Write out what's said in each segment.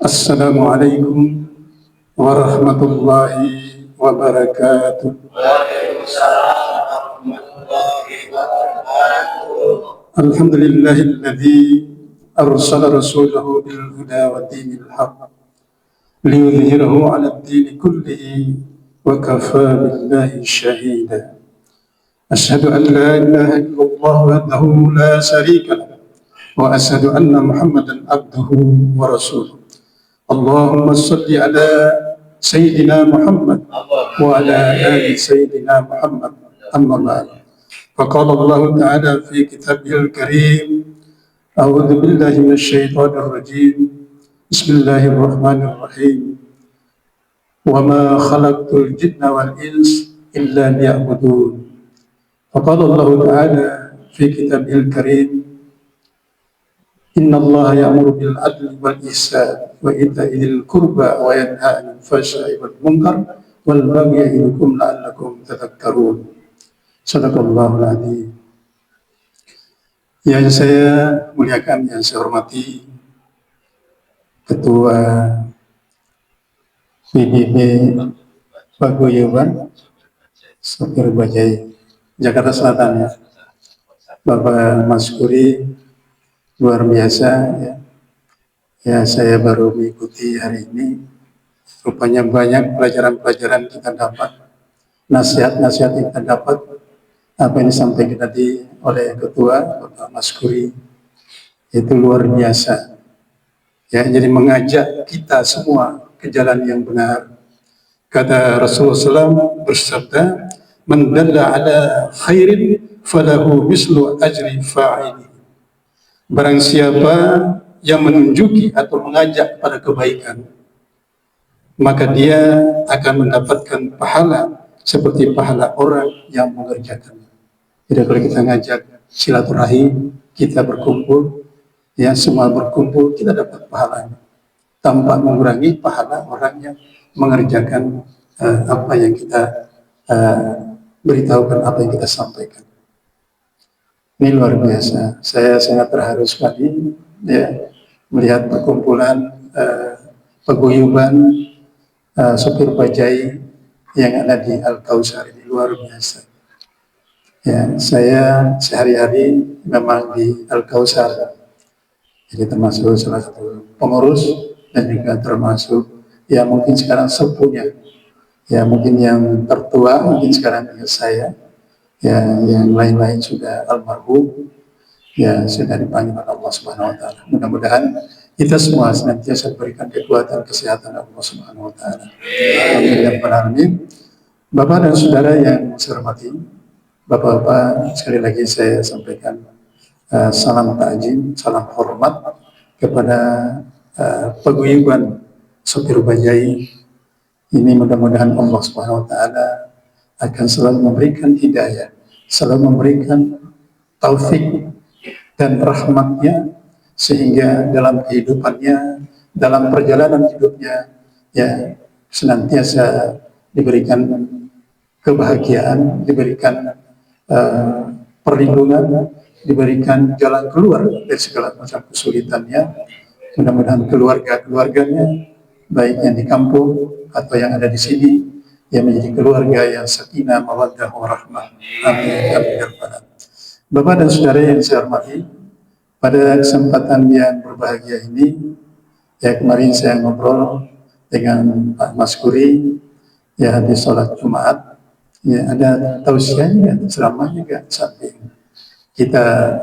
Assalamualaikum warahmatullahi wabarakatuh. Waalaikumsalam warahmatullahi wabarakatuh. Alhamdulillahilladzi arsala rasulahu bil huda wa dinil haq liyudhhirahu 'ala ad-din kullihi wa kafaa billahi shahida. Asyhadu an la ilaha illallah wahdahu la syarika lahu wa asyhadu anna Muhammadan abduhu wa rasuluh. Allahumma salli ala Sayyidina Muhammad wa ala ali Sayyidina Muhammad. Amma ba'd. Faqala Allah Ta'ala fi kitabihil karim, a'udzu billahi minasyaitonir rajim. Bismillahirrahmanirrahim. Wa ma khalaqtul jinna wal ins illa liya'budun. Faqala Allah Ta'ala fi kitabihil karim, Inna Allah ya'muru bil adli wal ihsan wa ita'i dzil qurba wa yanha 'anil fahsya'i wal munkar wal baghi ya'idukum la'allakum tadhakkarun. Shadaqallahul adzim. Yang saya muliakan, yang saya hormati Ketua PBB Paguyuban Sopir Bajai Jakarta Selatan, ya, Bapak Mas Kuri, luar biasa, ya. Ya, saya baru mengikuti hari ini. Rupanya banyak pelajaran-pelajaran kita dapat, nasihat-nasihat yang kita dapat, apa yang disampaikan tadi oleh Ketua Bapak Mas Kuri, itu luar biasa. Ya, jadi mengajak kita semua ke jalan yang benar. Kata Rasulullah SAW bersabda, "Man dalla ala khairin falahu mislu ajri fa'ili." Barang siapa yang menunjuki atau mengajak pada kebaikan, maka dia akan mendapatkan pahala seperti pahala orang yang mengerjakannya. Jadi kalau kita ngajak silaturahim, kita berkumpul, ya, semua berkumpul, kita dapat pahalanya tanpa mengurangi pahala orang yang mengerjakan apa yang kita beritahukan, apa yang kita sampaikan. Ini luar biasa. Saya sangat terharu sekali, ya, melihat perkumpulan paguyuban sopir bajai yang ada di Al-Kautsar ini, luar biasa. Ya, saya sehari-hari memang di Al-Kautsar, jadi termasuk salah satu pengurus dan juga termasuk, ya, mungkin sekarang sepuhnya, ya, mungkin yang tertua mungkin sekarang saya. Ya, yang lain-lain sudah almarhum, ya, sudah dipanggil oleh Allah Subhanahu wa taala. Mudah-mudahan kita semua senantiasa berikan kekuatan kesehatan Allah Subhanahu wa taala. Amin ya rabbal alamin. Bapak dan saudara yang saya hormati, Bapak-bapak, sekali lagi saya sampaikan salam takzim, salam hormat kepada paguyuban sopir bajai ini. Mudah-mudahan Allah Subhanahu wa taala akan selalu memberikan hidayah, selalu memberikan taufik dan rahmatnya, sehingga dalam kehidupannya, dalam perjalanan hidupnya, ya, senantiasa diberikan kebahagiaan, diberikan perlindungan, diberikan jalan keluar dari segala macam kesulitannya. Mudah-mudahan keluarganya, baik yang di kampung atau yang ada di sini, yang menjadi keluarga yang sakinah, mawaddah, warahmah. Amin. Bapak dan saudara yang saya hormati, pada kesempatan yang berbahagia ini, ya, kemarin saya ngobrol dengan Pak Mas Kuri, ya, di sholat Jumat, ya, ada tausiahnya, ceramah juga, samping kita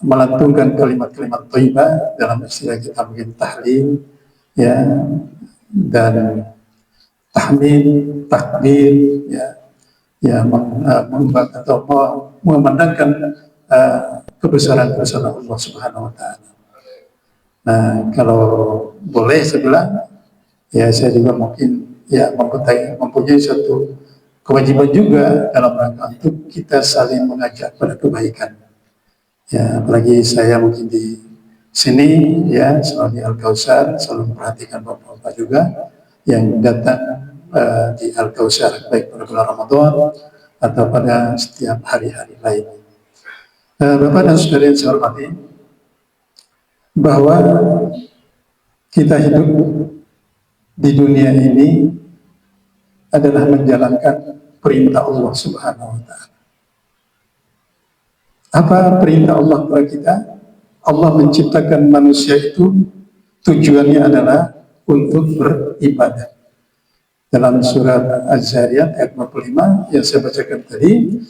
melantunkan kalimat-kalimat thayyibah, dalam istilah kita mungkin tahlil, ya, dan tahmid, takbir, ya, atau memandangkan kebesaran Allah Subhanahu wa taala. Nah, kalau boleh saya bilang, ya, saya juga mungkin, ya, mempunyai satu kewajiban juga dalam rangka untuk kita saling mengajak pada kebaikan. Ya, apalagi saya mungkin di sini, ya, selalu di Al-Kautsar, selalu memperhatikan bapak-bapak juga yang datang di Al-Kautsar, baik pada bulan Ramadan atau pada setiap hari-hari lain. Bapak dan saudara yang saya hormati, bahwa kita hidup di dunia ini adalah menjalankan perintah Allah Subhanahu wa Ta'ala. Apa perintah Allah kepada kita? Allah menciptakan manusia itu tujuannya adalah untuk beribadah. Dalam surat Az-Zariyat ayat 45 yang saya bacakan tadi,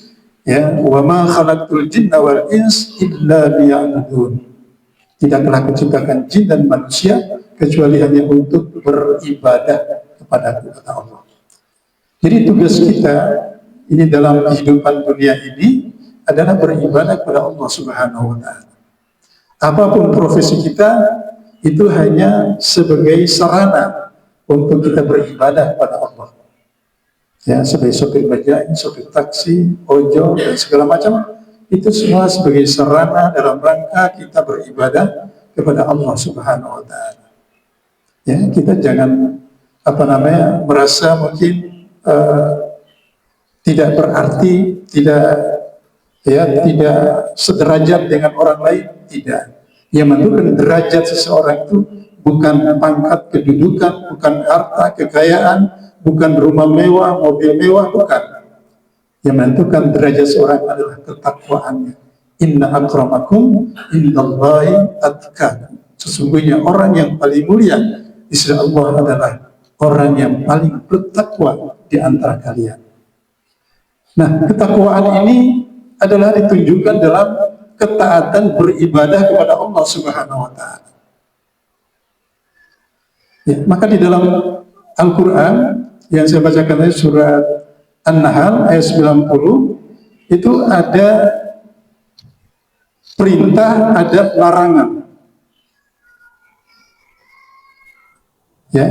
ya, wa ma khalaqtul jinna wal ins illa liya'budun. Tidaklah kuciptakan jin dan manusia kecuali hanya untuk beribadah kepada Allah. Jadi tugas kita ini dalam kehidupan dunia ini adalah beribadah kepada Allah Subhanahu wa Ta'ala. Apapun profesi kita itu hanya sebagai sarana untuk kita beribadah kepada Allah. Ya, sebagai sopir bajai, sopir taksi, ojol, dan segala macam, itu semua sebagai sarana dalam rangka kita beribadah kepada Allah Subhanahu wa Ta'ala. Ya, kita jangan merasa mungkin tidak berarti, tidak sederajat dengan orang lain, tidak. Yang menentukan derajat seseorang itu bukan pangkat kedudukan, bukan harta kekayaan, bukan rumah mewah, mobil mewah, bukan. Yang menentukan derajat seorang adalah ketakwaannya. Inna akramakum indallahi atqakum. Sesungguhnya orang yang paling mulia di sisi Allah adalah orang yang paling bertakwa di antara kalian. Nah, ketakwaan ini adalah ditunjukkan dalam ketaatan beribadah kepada Allah Subhanahu wa Ta'ala. Ya, maka di dalam Al-Quran yang saya bacakan tadi surat An-Nahl ayat 90 itu ada perintah, ada larangan. Ya,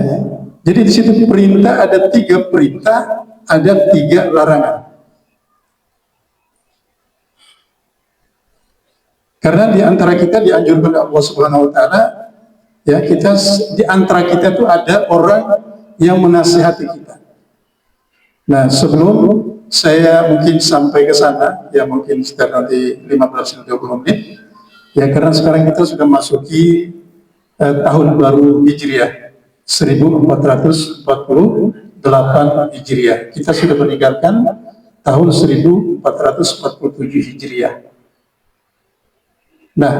jadi di situ perintah ada 3 perintah, ada 3 larangan. Karena di antara kita dianjurkan oleh Allah Subhanahu wa Ta'ala, ya, kita di antara kita itu ada orang yang menasihati kita. Nah, sebelum saya mungkin sampai ke sana, ya mungkin sekitar nanti 15-20 menit, ya karena sekarang kita sudah masuki tahun baru Hijriah 1448 Hijriah. Kita sudah meninggalkan tahun 1447 Hijriah. Nah,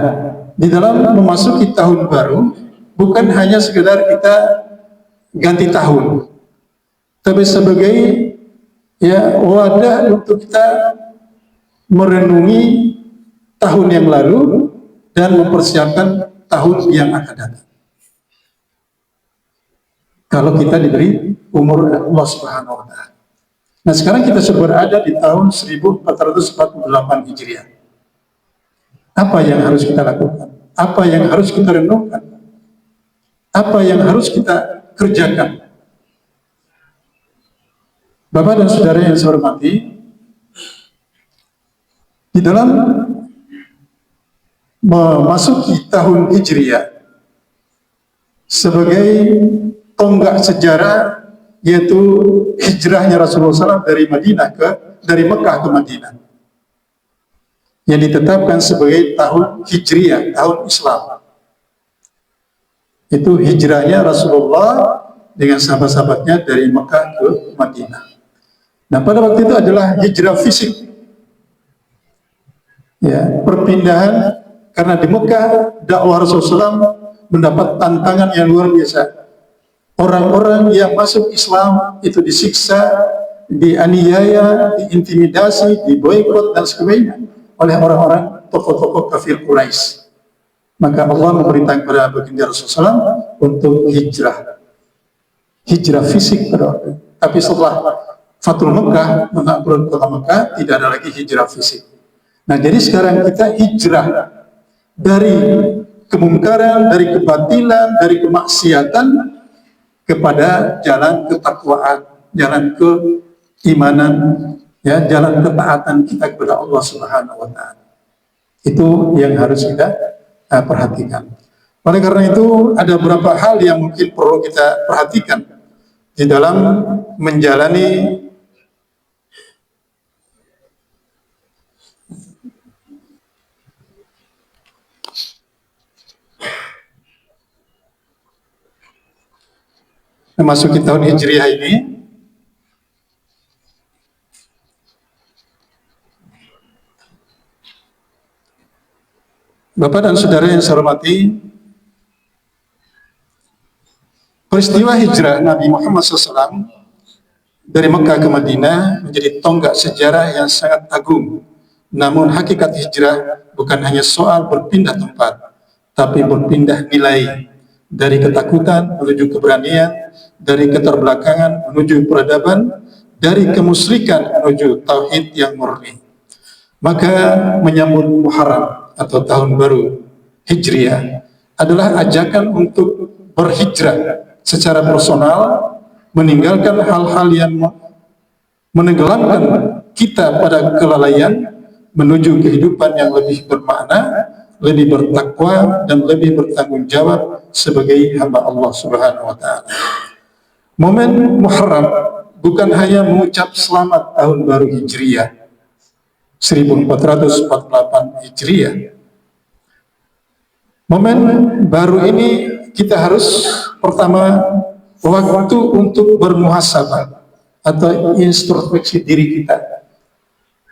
di dalam memasuki tahun baru bukan hanya sekedar kita ganti tahun, tapi sebagai wadah untuk kita merenungi tahun yang lalu dan mempersiapkan tahun yang akan datang. Kalau kita diberi umur Allah Subhanahu wa Ta'ala. Nah, sekarang kita sudah berada di tahun 1448 Hijriah. Apa yang harus kita lakukan? Apa yang harus kita renungkan? Apa yang harus kita kerjakan? Bapak dan saudara yang saya hormati, di dalam memasuki tahun Hijriah sebagai tonggak sejarah, yaitu hijrahnya Rasulullah SAW dari Mekah ke Madinah, yang ditetapkan sebagai tahun Hijriah, tahun Islam. Itu hijrahnya Rasulullah dengan sahabat-sahabatnya dari Mekah ke Madinah. Nah, pada waktu itu adalah hijrah fisik. Ya, perpindahan, karena di Mekah dakwah Rasulullah SAW mendapat tantangan yang luar biasa. Orang-orang yang masuk Islam itu disiksa, dianiaya, diintimidasi, diboikot dan sebagainya oleh orang-orang tokoh-tokoh kafir Quraisy. Maka Allah memerintahkan kepada baginda Rasulullah untuk hijrah fisik pada waktu. Tapi setelah Fathul Mekah, menaklukkan kota Mekah, tidak ada lagi hijrah fisik. Nah, jadi sekarang kita hijrah dari kemungkaran, dari kebatilan, dari kemaksiatan kepada jalan ketakwaan, jalan keimanan, ya, jalan ketaatan kita kepada Allah Subhanahu wa Ta'ala. Itu yang harus kita perhatikan. Oleh karena itu ada beberapa hal yang mungkin perlu kita perhatikan di dalam menjalani memasuki tahun Hijriah ini, Bapak dan Saudara yang saya hormati, peristiwa hijrah Nabi Muhammad SAW dari Mekah ke Madinah menjadi tonggak sejarah yang sangat agung. Namun hakikat hijrah bukan hanya soal berpindah tempat, tapi berpindah nilai, dari ketakutan menuju keberanian, dari keterbelakangan menuju peradaban, dari kemusyrikan menuju tauhid yang murni. Maka menyambut Muharram atau tahun baru Hijriah adalah ajakan untuk berhijrah secara personal, meninggalkan hal-hal yang menenggelamkan kita pada kelalaian, menuju kehidupan yang lebih bermakna, lebih bertakwa, dan lebih bertanggung jawab sebagai hamba Allah Subhanahu wa Ta'ala. Momen Muharram bukan hanya mengucap selamat tahun baru Hijriah 1448 Hijriah. Momen baru ini kita harus pertama waktu untuk bermuhasabah atau introspeksi diri kita.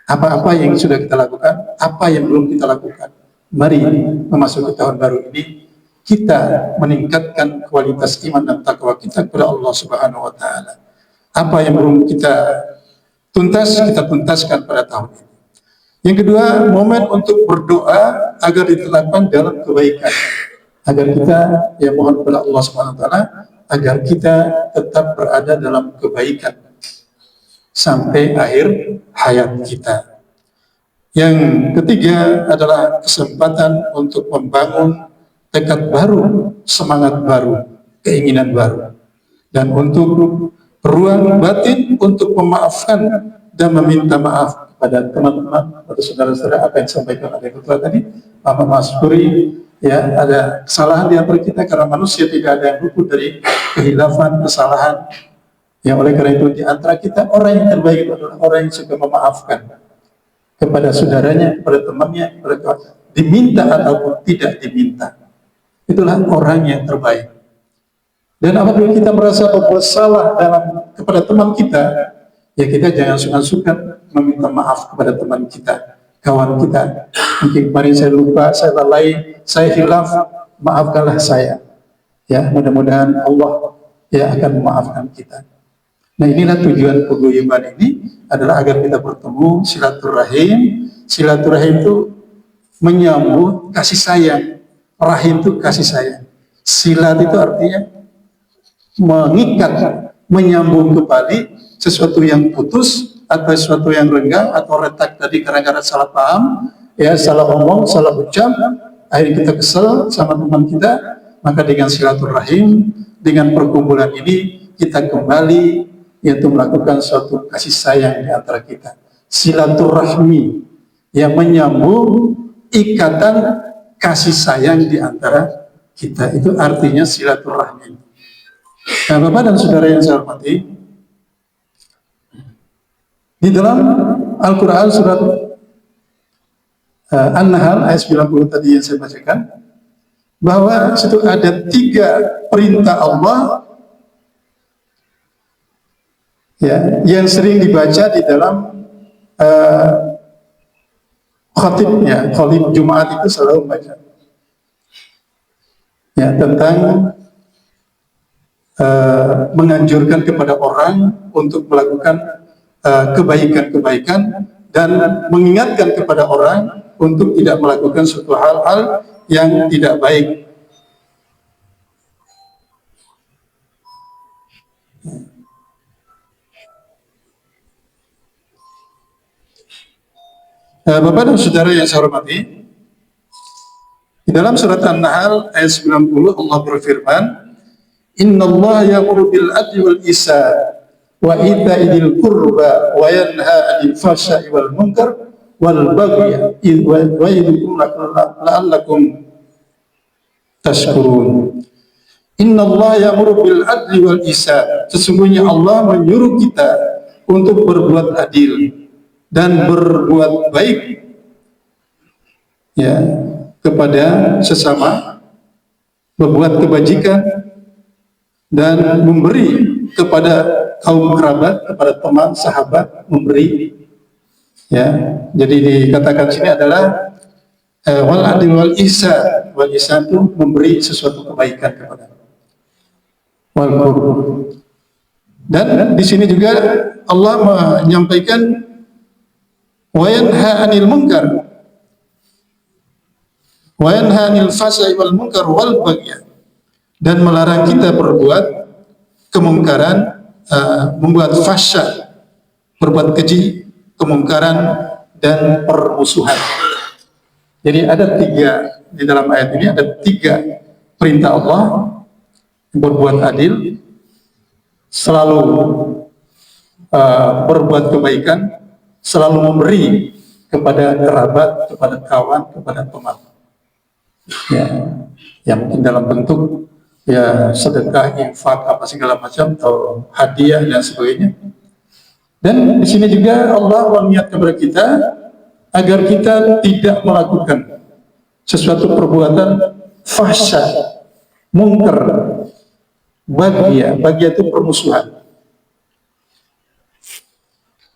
Apa-apa yang sudah kita lakukan, apa yang belum kita lakukan. Mari memasuki tahun baru ini kita meningkatkan kualitas iman dan takwa kita kepada Allah Subhanahu wa Ta'ala. Apa yang belum kita tuntaskan pada tahun ini. Yang kedua, momen untuk berdoa agar ditetapkan dalam kebaikan, agar kita mohon kepada Allah Subhanahu wa Ta'ala agar kita tetap berada dalam kebaikan sampai akhir hayat kita. Yang ketiga adalah kesempatan untuk membangun tekad baru, semangat baru, keinginan baru, dan untuk ruang batin untuk memaafkan dan meminta maaf kepada teman-teman atau saudara-saudara. Apa yang disampaikan oleh ketua tadi, Bapak Mas Puri, ya, ada kesalahan di antara kita karena manusia tidak ada yang luput dari kehilafan, kesalahan. Ya, oleh karena itu di antara kita orang yang terbaik itu adalah orang yang suka memaafkan kepada saudaranya, kepada temannya, kepada kawan, diminta ataupun tidak diminta. Itulah orang yang terbaik. Dan apabila kita merasa berbuat salah kepada teman kita, ya kita jangan sungkan-sungkan meminta maaf kepada teman kita, kawan kita. Mungkin kemarin saya lupa, saya lalai, saya hilaf, maafkanlah saya. Ya, mudah-mudahan Allah ya akan memaafkan kita. Nah, inilah tujuan paguyuban ini adalah agar kita bertemu, silaturahim. Silaturahim itu menyambut kasih sayang. Rahim itu kasih sayang. Silat itu artinya mengikat, menyambung kembali sesuatu yang putus atau sesuatu yang renggang atau retak tadi gara-gara salah paham, ya salah omong, salah ucap, akhirnya kita kesel sama teman kita. Maka dengan silaturahim, dengan perkumpulan ini kita kembali yaitu melakukan suatu kasih sayang di antara kita. Silaturahmi yang menyambung ikatan kasih sayang di antara kita, itu artinya silaturahmi. Nah, Bapak dan Saudara yang saya hormati, di dalam Al-Quran surat An-Nahl ayat 90 tadi yang saya bacakan, bahwa situ ada 3 perintah Allah ya, yang sering dibaca di dalam khatibnya, khatib Jumat itu selalu membaca ya, tentang menganjurkan kepada orang untuk melakukan kebaikan-kebaikan dan mengingatkan kepada orang untuk tidak melakukan suatu hal-hal yang tidak baik. Bapak dan Saudara yang saya hormati, di dalam surat An-Nahl ayat 90 Allah berfirman, Innallaha ya'muru bil adli wal ihsan wa ita'i dzil qurba wa yanha 'anil fahsya'i wal munkar wal baghi wa ya'idukum la'allakum tashkurun. Innallaha ya'muru bil adli wal ihsan. Sesungguhnya Allah menyuruh kita untuk berbuat adil dan berbuat baik ya kepada sesama, berbuat kebajikan dan memberi kepada kaum kerabat, kepada teman, sahabat, memberi. Ya, jadi dikatakan sini adalah wal adil wal ihsan. Wal ihsan itu memberi sesuatu kebaikan kepada wal qurb. Dan di sini juga Allah menyampaikan wa yanha 'anil munkar wa yanha 'anil fahsya'i wal munkar wal baghi, dan melarang kita berbuat kemungkaran, membuat fahsya, berbuat keji, kemungkaran dan permusuhan. Jadi ada tiga, di dalam ayat ini ada tiga perintah Allah: berbuat adil, selalu berbuat kebaikan, selalu memberi kepada kerabat, kepada kawan, kepada teman. Ya, yang mungkin dalam bentuk ya sedekah, infak, apa segala macam, atau hadiah dan sebagainya. Dan di sini juga Allah mengingatkan kepada kita agar kita tidak melakukan sesuatu perbuatan fahsya, mungkar, bagia itu permusuhan.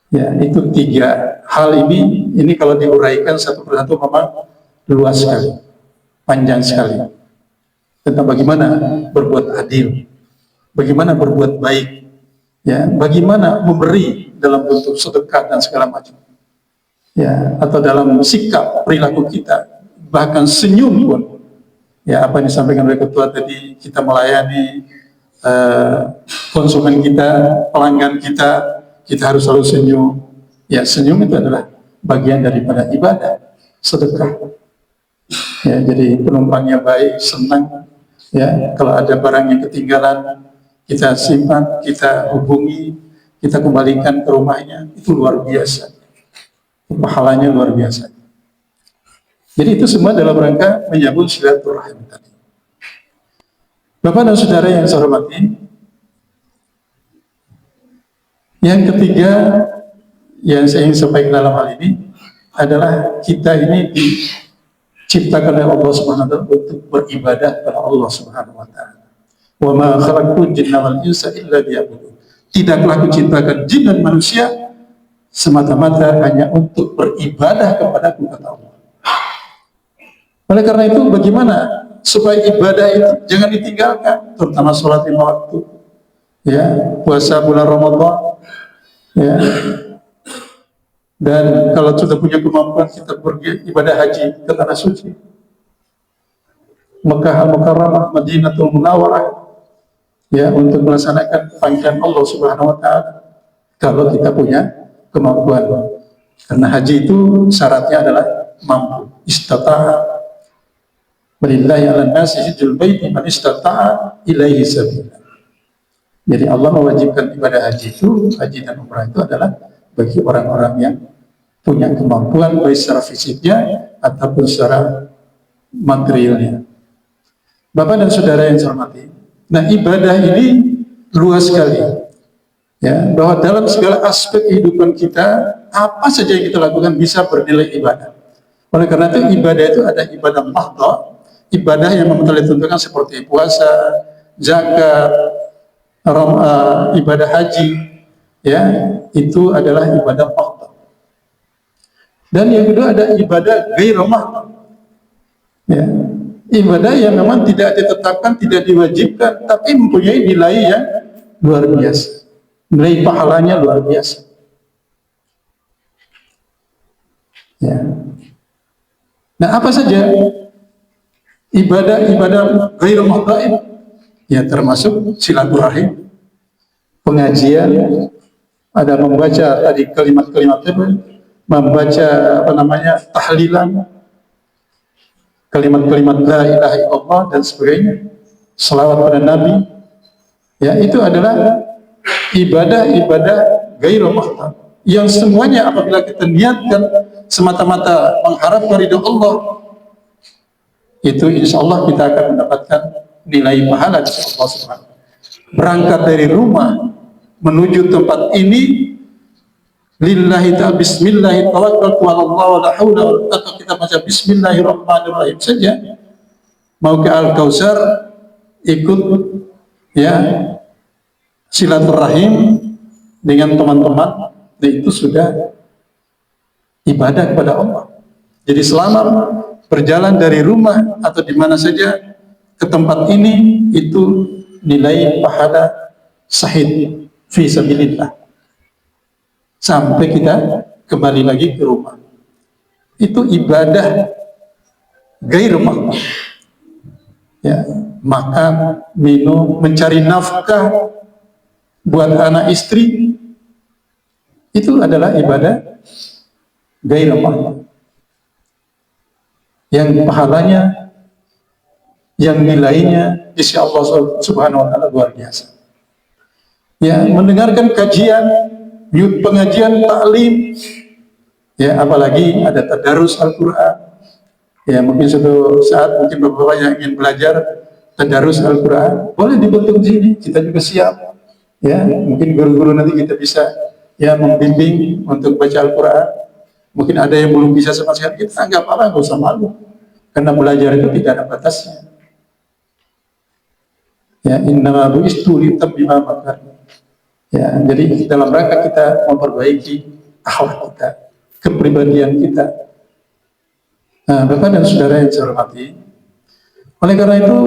Ya, itu tiga hal ini kalau diuraikan satu persatu memang luas sekali, panjang sekali, tentang bagaimana berbuat adil, bagaimana berbuat baik, ya, bagaimana memberi dalam bentuk sedekah dan segala macam, ya, atau dalam sikap perilaku kita, bahkan senyum pun, ya, apa yang disampaikan oleh ketua tadi, kita melayani konsumen kita, pelanggan kita harus selalu senyum. Ya, senyum itu adalah bagian daripada ibadah sedekah. Ya, jadi penumpangnya baik, senang. Ya, kalau ada barang yang ketinggalan, kita simpan, kita hubungi, kita kembalikan ke rumahnya, itu luar biasa. Pahalanya luar biasa. Jadi itu semua dalam rangka menyambung silaturahim tadi. Bapak dan saudara yang saya hormati, yang ketiga yang saya ingin sampaikan dalam hal ini adalah kita ini diciptakan oleh Allah Subhanahu wa taala untuk beribadah kepada Allah Subhanahu wa taala. Wa ma khalaqtul jinna wal insa illa liya'budun. Tidaklah kuciptakan jin dan manusia semata-mata hanya untuk beribadah kepada kata Allah. Oleh karena itu, bagaimana supaya ibadah itu jangan ditinggalkan, terutama sholat lima waktu, ya, puasa bulan Ramadan, ya, dan kalau sudah punya kemampuan kita pergi ibadah haji ke tanah suci, Mekah Al-Mukarramah, Madinatul Munawwarah, ya, untuk melaksanakan panggilan Allah Subhanahu wa taala kalau kita punya kemampuan. Karena haji itu syaratnya adalah mampu. Istata'a walillahi 'alan nasi hajjul baiti man istata'a ilaihi sabila. Jadi Allah mewajibkan ibadah haji itu, haji dan umrah itu adalah bagi orang-orang yang punya kemampuan baik secara fisiknya ataupun secara materialnya. Bapak dan saudara yang saya hormati, nah ibadah ini luas sekali, ya, bahwa dalam segala aspek kehidupan kita, apa saja yang kita lakukan bisa bernilai ibadah. Oleh karena itu ibadah itu ada ibadah mahdhah, ibadah yang memang telah ditentukan seperti puasa, zakat, ibadah haji, ya, itu adalah ibadah mahdhah. Dan yang kedua ada ibadah ghairu mahdhah, ya, ibadah yang memang tidak ditetapkan, tidak diwajibkan, tapi mempunyai nilai yang luar biasa, nilai pahalanya luar biasa, ya. Nah, apa saja ibadah ghairu mahdhah ini? Ya, termasuk silaturahim, pengajian, ada membaca tadi kalimat-kalimat itu, membaca tahlilan, kalimat-kalimat la ilaha illallah dan sebagainya, selawat pada Nabi, ya, itu adalah ibadah-ibadah ghairu mahdhah yang semuanya apabila kita niatkan semata-mata mengharapkan ridho Allah, itu insya Allah kita akan mendapatkan nilai pahala dari Allah Subhanahu. Berangkat dari rumah menuju tempat ini, lillahi ta'ala bismillahi tawakkaltu 'ala Allah wa la haula wa la quwwata, kita baca bismillahirrahmanirrahim saja, mau ke Al-Kautsar ikut, ya silaturahim dengan teman-teman, dan itu sudah ibadah kepada Allah. Jadi selama berjalan dari rumah atau di mana saja ke tempat ini, itu nilai pahala syahid fi sabilillah sampai kita kembali lagi ke rumah. Itu ibadah gair mahmud. Ya, makan, minum, mencari nafkah buat anak istri, itu adalah ibadah gair mahmud, yang pahalanya, yang nilainya di sisi Allah Subhanahu wa taala luar biasa. Ya, mendengarkan kajian, pengajian taklim, ya apalagi ada tadarus Al-Qur'an. Ya, mungkin suatu saat mungkin Bapak-bapak yang ingin belajar tadarus Al-Qur'an, boleh dibentuk di sini, kita juga siap. Ya, mungkin guru-guru nanti kita bisa ya membimbing untuk baca Al-Qur'an. Mungkin ada yang belum bisa sama sekali, kita nggak apa-apa, nggak usah malu. Karena belajar itu tidak ada batasnya. Ya, innama bu'istu litammima makarim. Ya, jadi dalam rangka kita memperbaiki akhlak kita, kepribadian kita. Nah, Bapak dan Saudara yang saya hormati, oleh karena itu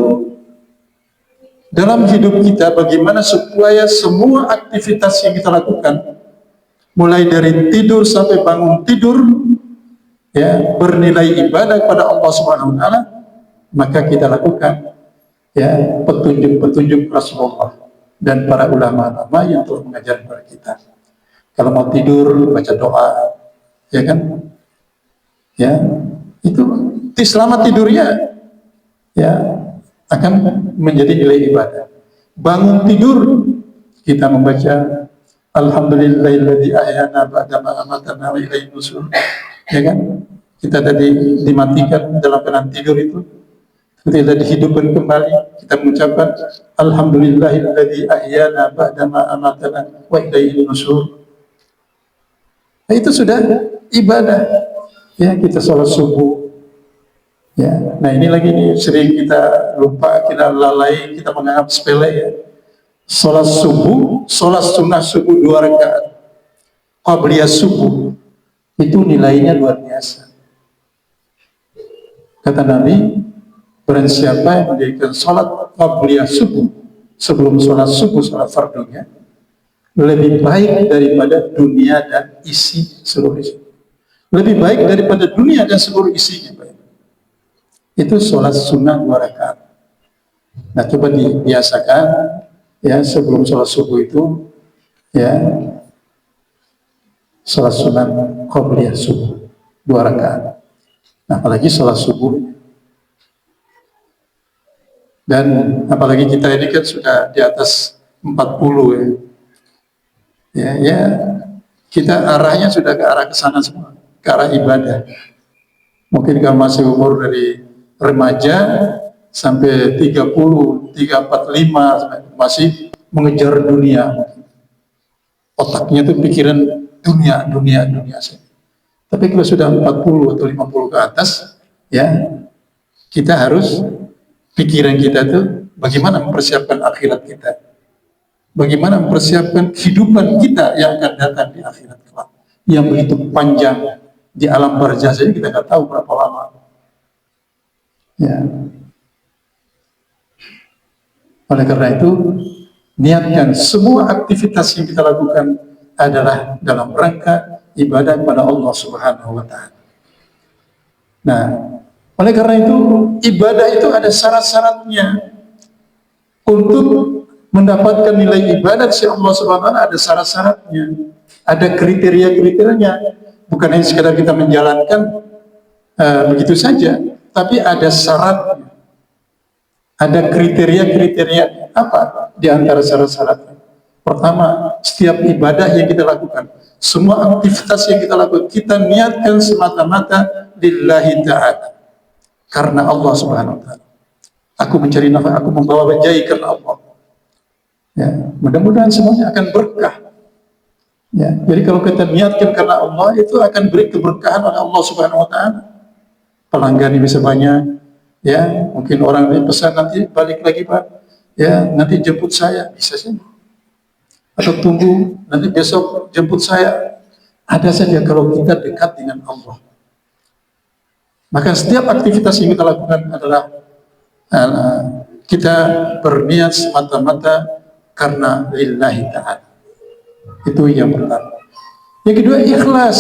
dalam hidup kita bagaimana supaya semua aktivitas yang kita lakukan, mulai dari tidur sampai bangun tidur, ya bernilai ibadah kepada Allah Subhanahu wa taala, maka kita lakukan ya petunjuk-petunjuk Rasulullah dan para ulama-ulama yang telah mengajar kepada kita. Kalau mau tidur baca doa, ya kan? Ya, itu selamat tidurnya ya akan menjadi nilai ibadah. Bangun tidur kita membaca Alhamdulillahilladzi ahyana ba'da ma amatana wa ilaihi nusyur. Ya kan? Kita tadi dimatikan dalam keadaan tidur itu, ketika dihidupkan kembali, kita mengucapkan Alhamdulillahilladzi ahyana ba'da ma amatana wa ilaihi nusyur. Nah, itu sudah ibadah. Ya, kita sholat subuh. Ya, nah ini lagi nih sering kita lupa, kita lalai, kita menganggap sepele ya. Sholat subuh, sholat sunnah subuh 2 rakaat, qabliyah subuh, itu nilainya luar biasa. Kata Nabi, barang siapa yang mendirikan sholat qabliyah subuh sebelum sholat subuh, sholat fardunya, lebih baik daripada dunia dan isi seluruh isi. Lebih baik daripada dunia dan seluruh isinya. Itu sholat sunnah 2 rakaat. Nah, coba dibiasakan ya sebelum sholat subuh itu ya sholat sunnah qabliyah subuh 2 rakaat. Nah, apalagi sholat subuh. Dan apalagi kita ini kan sudah di atas 40 ya. Ya, kita arahnya sudah ke arah kesana semua, ke arah ibadah. Mungkin kalau masih umur dari remaja sampai 30, 45 masih mengejar dunia. Otaknya itu pikiran dunia saja. Tapi kalau sudah 40 atau 50 ke atas, ya kita harus pikiran kita tuh bagaimana mempersiapkan akhirat kita. Bagaimana mempersiapkan kehidupan kita yang akan datang di akhirat kelak. Yang begitu panjang, di alam barzah saja kita nggak tahu berapa lama. Ya. Oleh karena itu, niatkan semua aktivitas yang kita lakukan adalah dalam rangka ibadah kepada Allah Subhanahu wa taala. Nah, oleh karena itu, ibadah itu ada syarat-syaratnya. Untuk mendapatkan nilai ibadah si Allah Subhanahu wa taala ada syarat-syaratnya. Ada kriteria-kriterianya. Bukan hanya sekadar kita menjalankan begitu saja, tapi ada syaratnya. Ada kriteria-kriteria apa di antara syarat-syaratnya? Pertama, setiap ibadah yang kita lakukan, semua aktivitas yang kita lakukan, kita niatkan semata-mata lillahi ta'ala, karena Allah Subhanahu wa taala. Aku mencari nafkah, aku membawa bajai karena Allah. Ya, mudah-mudahan semuanya akan berkah. Ya, jadi kalau kita niatkan karena Allah, itu akan beri keberkahan oleh Allah Subhanahu wa taala. Pelanggan bisa banyak, ya, mungkin orang ini pesan nanti balik lagi Pak, ya nanti jemput saya, bisa saja. Atau tunggu nanti besok jemput saya. Ada saja kalau kita dekat dengan Allah. Maka setiap aktivitas yang kita lakukan adalah kita berniat semata-mata karena lillahi ta'ala. Itu yang pertama. Yang kedua, ikhlas.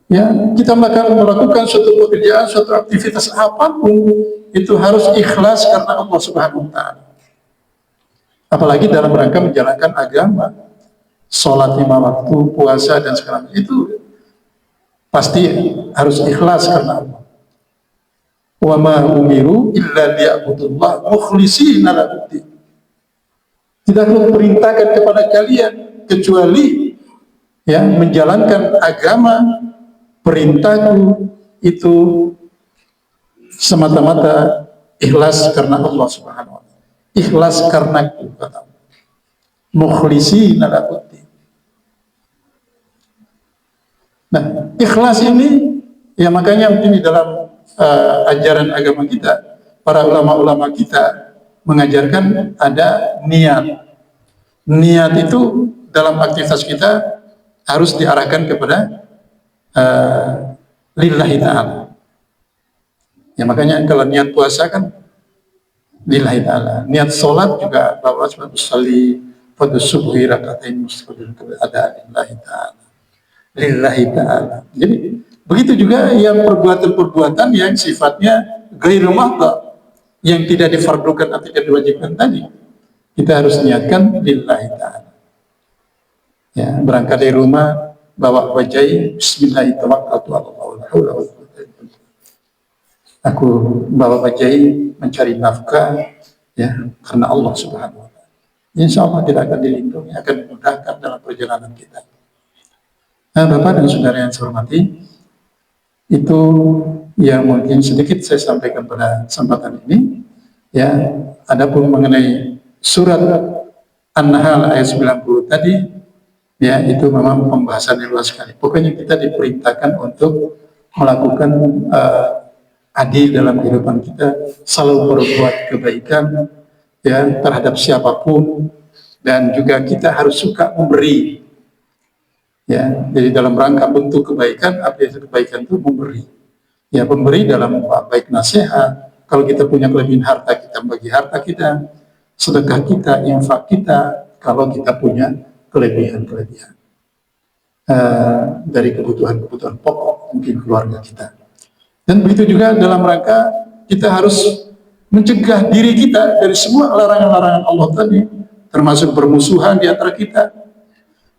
Ya, kita melakukan suatu pekerjaan, suatu aktivitas apapun itu harus ikhlas karena Allah Subhanahu wa taala. Apalagi dalam rangka menjalankan agama, sholat 5 waktu, puasa dan segala macam, itu pasti harus ikhlas karena Allah. Wa ma umiru illa liya'budullah mukhlishina lahu-d-din. Tidak perlu perintahkan kepada kalian kecuali ya menjalankan agama, perintahku itu semata-mata ikhlas karena Allah Subhanahu wa taala. Ikhlas karena kata mukhlishina lahu-d-din. Nah, ikhlas ini ya makanya ini dalam ajaran agama kita, para ulama-ulama kita mengajarkan ada niat. Niat itu dalam aktivitas kita harus diarahkan kepada lillahi ta'ala. Ya makanya kalau niat puasa kan lillahi ta'ala. Niat sholat juga bahwa sebab sholli fadhu subhi raka'atain mustaqbil ada lillahi ta'ala. Lillahi ta'ala. Jadi begitu juga yang perbuatan-perbuatan yang sifatnya ghairu mahdha, yang tidak difardukan atau tidak diwajibkan tadi, kita harus niatkan lillahi ta'ala. Ya, berangkat dari rumah bawa bajai bismillahirrahmanirrahim. Aku bawa bajai mencari nafkah ya karena Allah Subhanahu wa taala. Insya Allah kita akan dilindungi, akan dimudahkan dalam perjalanan kita. Nah, Bapak dan Saudara yang saya hormati, itu yang mungkin sedikit saya sampaikan pada kesempatan ini. Ya, adapun mengenai surat An-Nahl ayat 90 tadi, ya itu memang pembahasan yang luas sekali. Pokoknya kita diperintahkan untuk melakukan adil dalam kehidupan kita, selalu berbuat kebaikan ya terhadap siapapun, dan juga kita harus suka memberi. Ya, jadi dalam rangka bentuk kebaikan, apa itu kebaikan itu memberi. Ya, memberi dalam baik nasihat. Kalau kita punya kelebihan harta, kita bagi harta kita, sedekah kita, infak kita. Kalau kita punya kelebihan-kelebihan dari kebutuhan-kebutuhan pokok mungkin keluarga kita. Dan begitu juga dalam rangka kita harus mencegah diri kita dari semua larangan-larangan Allah tadi, termasuk bermusuhan di antara kita.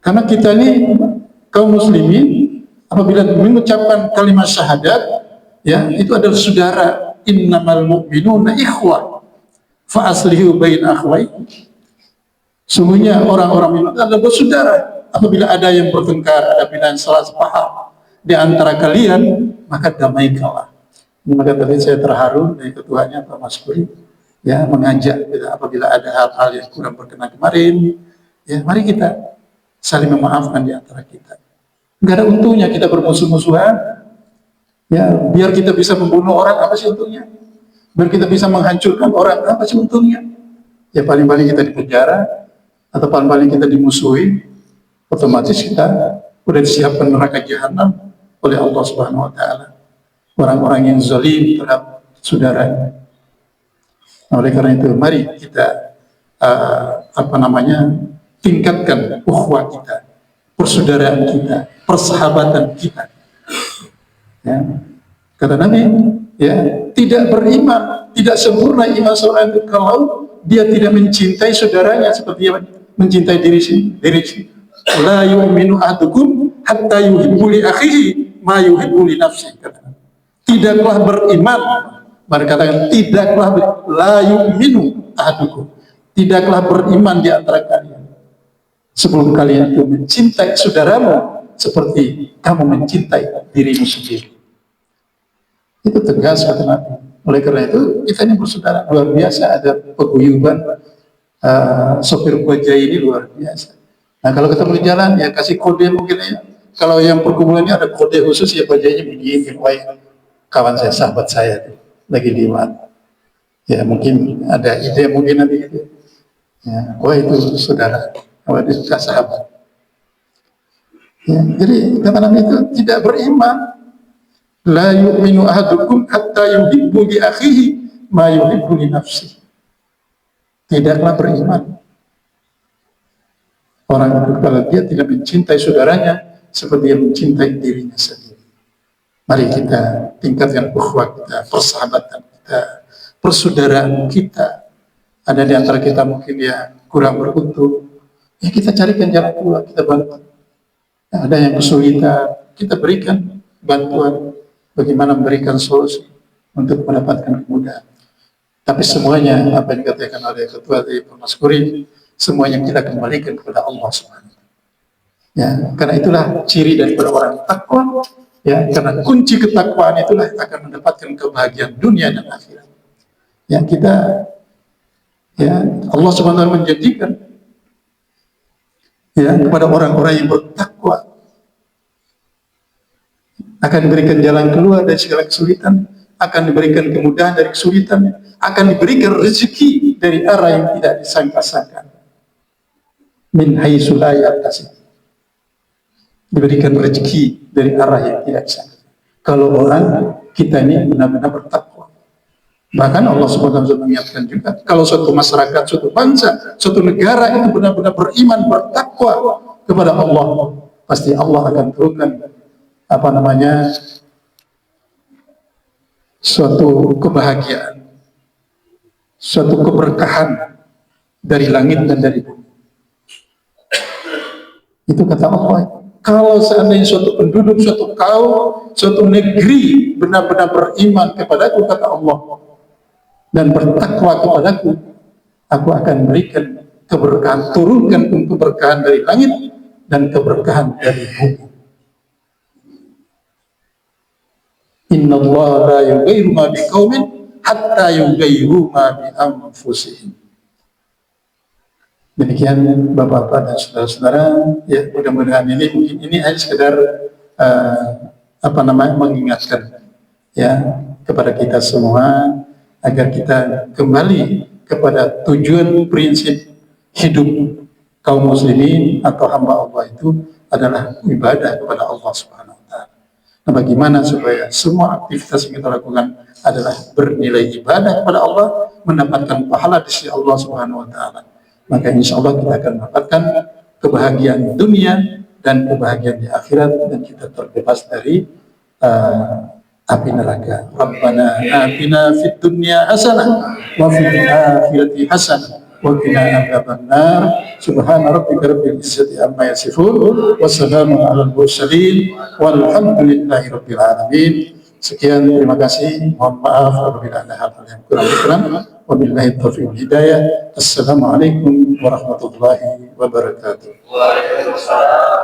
Karena kita ini kaum muslimin apabila mengucapkan kalimat syahadat, ya itu adalah saudara. Innamal mu'minuna ikhwah fa aslihu baina akhwaykum. Sungguhnya orang-orang mukmin adalah bersaudara. Apabila ada yang bertengkar, apabila yang salah paham di antara kalian, maka damaikanlah. Maka tadi saya terharu dari ketuanya Pak Mas Kuri, ya mengajak kita apabila ada hal-hal yang kurang berkenan kemarin, ya mari kita saling memaafkan di antara kita. Enggak ada untungnya kita bermusuh-musuhan, ya biar kita bisa membunuh orang, apa sih untungnya? Biar kita bisa menghancurkan orang, apa sih untungnya? Ya paling-paling kita dipenjara, atau paling-paling kita dimusuhi, otomatis kita sudah disiapkan neraka jahanam oleh Allah Subhanahu wa taala. Orang-orang yang zalim terhadap saudaranya. Nah, oleh karena itu mari kita tingkatkan ukhuwah kita, persaudaraan kita, persahabatan kita. Ya. Kata Nabi, ya, tidak beriman, tidak sempurna iman seorang itu kalau dia tidak mencintai saudaranya seperti dia mencintai diri sendiri. La yu'minu ahadukum hatta yuhibbu li akhihi ma yuhibbu li nafsihi. Tidaklah beriman, mereka katakan tidaklah la yu'minu ahadukum. Tidaklah beriman di antara kalian sebelum kalian itu mencintai saudaramu seperti kamu mencintai dirimu sendiri. Itu tegas kata Nabi. Oleh karena itu kita ini bersaudara, luar biasa, ada paguyuban. Sopir bajai ini luar biasa. Nah kalau ketemu di jalan ya kasih kode mungkin ya. Kalau yang perkumpulannya ada kode khusus ya bajainya begini, kawan saya, sahabat saya tuh, lagi lewat. Ya mungkin ada ide mungkin nanti gitu. Ya, wah itu saudara, wah itu sahabat. Ya, jadi kata Nabi itu tidak beriman. La yu'minu ahadukum hatta yuhibbu li akhihi ma yuhibbu li nafsihi. Tidaklah beriman orang itu kalau dia tidak mencintai saudaranya seperti yang mencintai dirinya sendiri. Mari kita tingkatkan ukhuwah kita, persahabatan kita, persaudaraan kita. Ada di antara kita mungkin ya kurang beruntung, ya kita carikan jalan keluar, kita bantu. Ada yang kesulitan, kita berikan bantuan bagaimana memberikan solusi untuk mendapatkan kemudahan. Tapi semuanya apa yang dikatakan oleh Ketua dari Pemaskuri, semuanya kita kembalikan kepada Allah Subhanahu. Ya, karena itulah ciri daripada orang takwa. Ya, karena kunci ketakwaan itulah akan mendapatkan kebahagiaan dunia dan akhirat. Yang kita, ya Allah Subhanahu menjanjikan ya kepada orang-orang yang bertakwa akan diberikan jalan keluar dari segala kesulitan, akan diberikan kemudahan dari kesulitan, akan diberikan rezeki dari arah yang tidak disangka-sangka. Min haitsu la yahtasib. Diberikan rezeki dari arah yang tidak disangka. Kalau orang kita ini benar-benar bertakwa. Bahkan Allah Subhanahu wa taala mengingatkan juga, kalau suatu masyarakat, suatu bangsa, suatu negara itu benar-benar beriman, bertakwa kepada Allah, pasti Allah akan turunkan suatu kebahagiaan, suatu keberkahan dari langit dan dari bumi. Itu kata Allah. Kalau seandainya suatu penduduk, suatu kaum, suatu negeri benar-benar beriman kepadaku, kata Allah, dan bertakwa kepadaku, aku akan berikan keberkahan, turunkan keberkahan dari langit dan keberkahan dari bumi. Inna Allah la yughayyiru ma biqaumin hatta yughayyiru ma bi anfusihim. Demikian Bapak-bapak dan saudara-saudara, ya mudah-mudahan ini hanya sekedar mengingatkan ya kepada kita semua agar kita kembali kepada tujuan prinsip hidup kaum muslimin atau hamba Allah itu adalah ibadah kepada Allah Subhanahu wa taala. Nah, bagaimana supaya semua aktivitas yang kita lakukan adalah bernilai ibadah kepada Allah, mendapatkan pahala di sisi Allah Subhanahu wa taala. Maka insya Allah kita akan mendapatkan kebahagiaan dunia dan kebahagiaan di akhirat, dan kita terbebas dari api neraka. Rabbana atina fid dunya hasanah wa fil akhirati hasanah wa qina adzabannar. Subhana rabbika rabbil izzati amma yasifun wa salamun alal mursalin walhamdulillahi rabbil alamin. Sekian, terima kasih. Mohon maaf apabila ada hal-hal yang kurang berkenan. Wabillahi taufiq wal hidayah. Assalamualaikum warahmatullahi wabarakatuh. Waalaikumsalam.